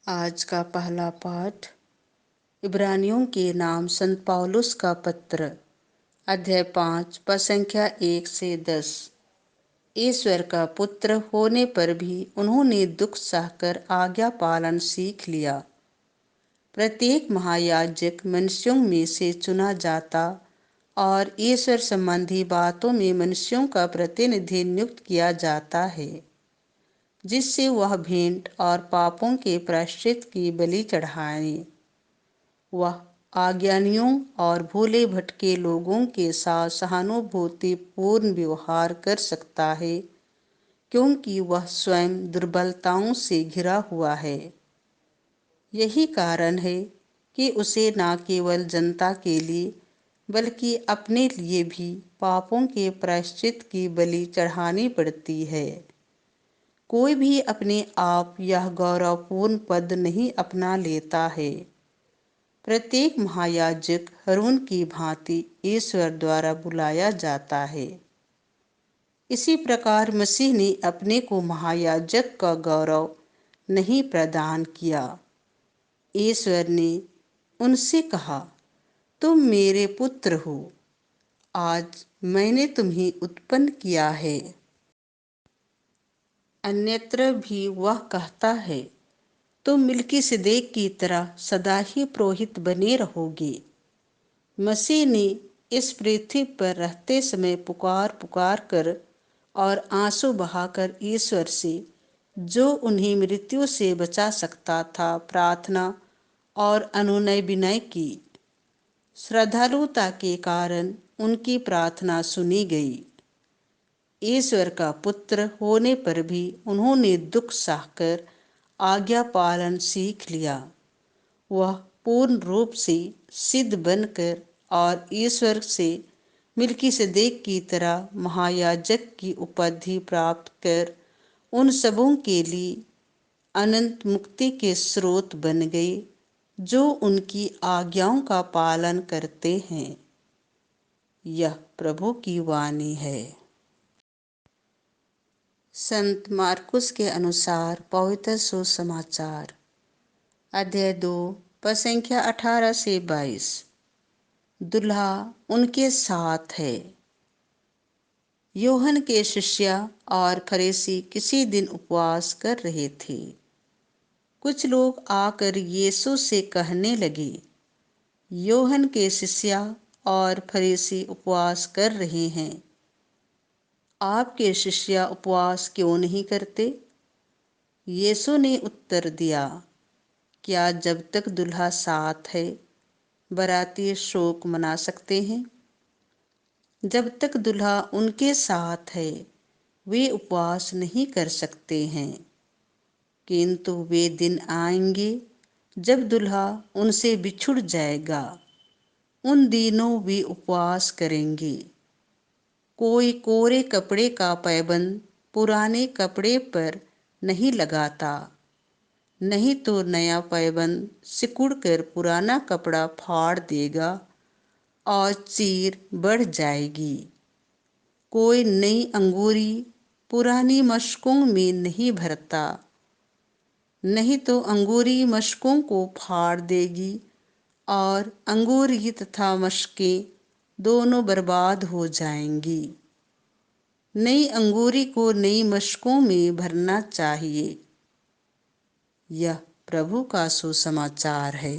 आज का पहला पाठ इब्रानियों के नाम संत पौलुस का पत्र, अध्याय 5 पद संख्या 1 से 10। ईश्वर का पुत्र होने पर भी उन्होंने दुख सहकर आज्ञा पालन सीख लिया। प्रत्येक महायाजक मनुष्यों में से चुना जाता और ईश्वर संबंधी बातों में मनुष्यों का प्रतिनिधि नियुक्त किया जाता है, जिससे वह भेंट और पापों के प्रायश्चित की बलि चढ़ाए। वह अज्ञानियों और भूले भटके लोगों के साथ सहानुभूतिपूर्ण व्यवहार कर सकता है, क्योंकि वह स्वयं दुर्बलताओं से घिरा हुआ है। यही कारण है कि उसे न केवल जनता के लिए बल्कि अपने लिए भी पापों के प्रायश्चित की बलि चढ़ानी पड़ती है। कोई भी अपने आप यह गौरवपूर्ण पद नहीं अपना लेता है। प्रत्येक महायाजक हारून की भांति ईश्वर द्वारा बुलाया जाता है। इसी प्रकार मसीह ने अपने को महायाजक का गौरव नहीं प्रदान किया। ईश्वर ने उनसे कहा, तुम मेरे पुत्र हो, आज मैंने तुम्हें उत्पन्न किया है। अन्यत्र भी वह कहता है, तुम मिल्कीसेदेक की तरह सदा ही पुरोहित बने रहोगे। मसीह ने इस पृथ्वी पर रहते समय पुकार पुकार कर और आंसू बहाकर ईश्वर से, जो उन्हें मृत्यु से बचा सकता था, प्रार्थना और अनुनय विनय की। श्रद्धालुता के कारण उनकी प्रार्थना सुनी गई। ईश्वर का पुत्र होने पर भी उन्होंने दुख सहकर आज्ञा पालन सीख लिया। वह पूर्ण रूप से सिद्ध बनकर और ईश्वर से मिल्कीसेदेक की तरह महायाजक की उपाधि प्राप्त कर उन सबों के लिए अनंत मुक्ति के स्रोत बन गए, जो उनकी आज्ञाओं का पालन करते हैं। यह प्रभु की वाणी है। संत मार्कुस के अनुसार पवित्र सुसमाचार, अध्याय 2 पद संख्या 18 से 22। दुल्हा उनके साथ है। यूहन्ना के शिष्य और फरीसी किसी दिन उपवास कर रहे थे। कुछ लोग आकर यीशु से कहने लगे, यूहन्ना के शिष्य और फरीसी उपवास कर रहे हैं, आपके शिष्य उपवास क्यों नहीं करते? यीशु ने उत्तर दिया, क्या जब तक दुल्हा साथ है बाराती शोक मना सकते हैं? जब तक दुल्हा उनके साथ है वे उपवास नहीं कर सकते हैं। किंतु वे दिन आएंगे जब दुल्हा उनसे बिछुड़ जाएगा, उन दिनों वे उपवास करेंगे। कोई कोरे कपड़े का पैबंद पुराने कपड़े पर नहीं लगाता, नहीं तो नया पैबंद सिकुड़कर पुराना कपड़ा फाड़ देगा और चीर बढ़ जाएगी। कोई नई अंगूरी पुरानी मशकों में नहीं भरता, नहीं तो अंगूरी मशकों को फाड़ देगी और अंगूरी तथा मशकें दोनों बर्बाद हो जाएंगी। नई अंगूरी को नई मशकों में भरना चाहिए। यह प्रभु का सुसमाचार है।